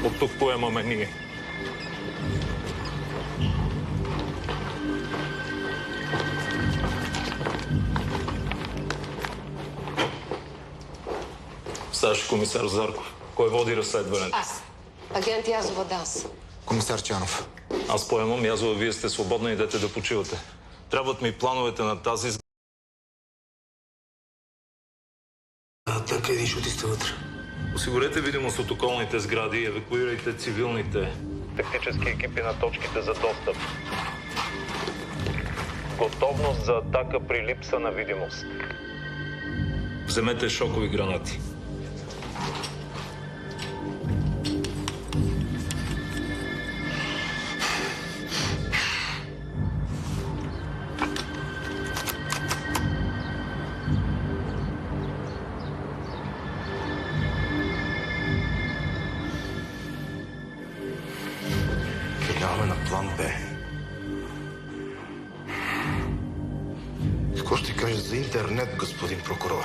От тук поемаме ние. Старши комисар Зарков. Кой води разследването? Аз. Агент Язова Данс. Комисар Чанов. Аз поемам. Язова, вие сте свободни, идете да почивате. Трябват ми плановете на тази... Така един шутиста вътре. Осигурете видимост от околните сгради и евакуирайте цивилните тактически екипи на точките за достъп. Готовност за атака при липса на видимост. Вземете шокови гранати. Минаваме на план Б. Какво ще кажеш за интернет, господин прокурор?